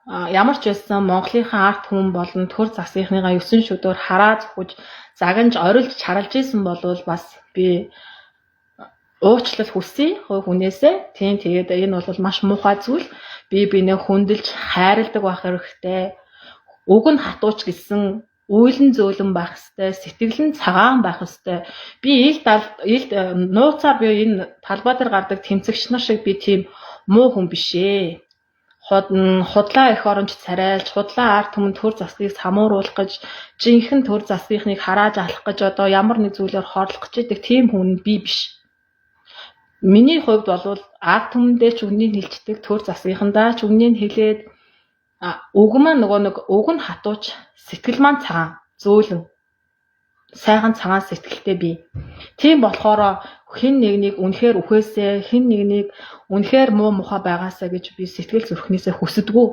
ямар ч байсан Монголынхаа арт хүн болон төр засгийнхныгаа 9 шүдээр хараа зүхэж загнаж орилж чаралж исэн болвол бас би уучлал хүсье хүнээсээ. Тийм тэгээд энэ бол маш муухай зүйл. Бинээ хүндэлж хайрладаг байх хэрэгтэй. Уг нь хатууч гэсэн үйлэн зөөлөн байх хэрэгтэй, сэтгэл нь цагаан байх хэрэгтэй. Би илд нууцаар би энэ талбай дээр гардаг тэмцэгч нар шиг би тийм муу хүн биш ээ. Худлаа эх оронч царайлж, худлаа арт түмэн төр засгийг самууруулах гэж, жинхэнэ төр засгийнхныг харааж алах гэж одоо ямар нэг зүйлээр хорлох гэж идэг тийм хүн би биш. Миний хувьд бол арт түмэндээ ч үгнийг хэлцдэг, төр засгийнхандаа ч үгнийг хэлээд уг маань нөгөө нэг уг нь хатууч, сэтгэл маань цагаан, зөөлөн. Сайхан цагаан сэтгэлтэй би. Тийм болохоор хэн нэгнийг үнэхээр үхээсээ, хэн нэгнийг үнэхээр муу мухай байгаасаа гэж би сэтгэл зүрхнээсээ хүсдэггүй.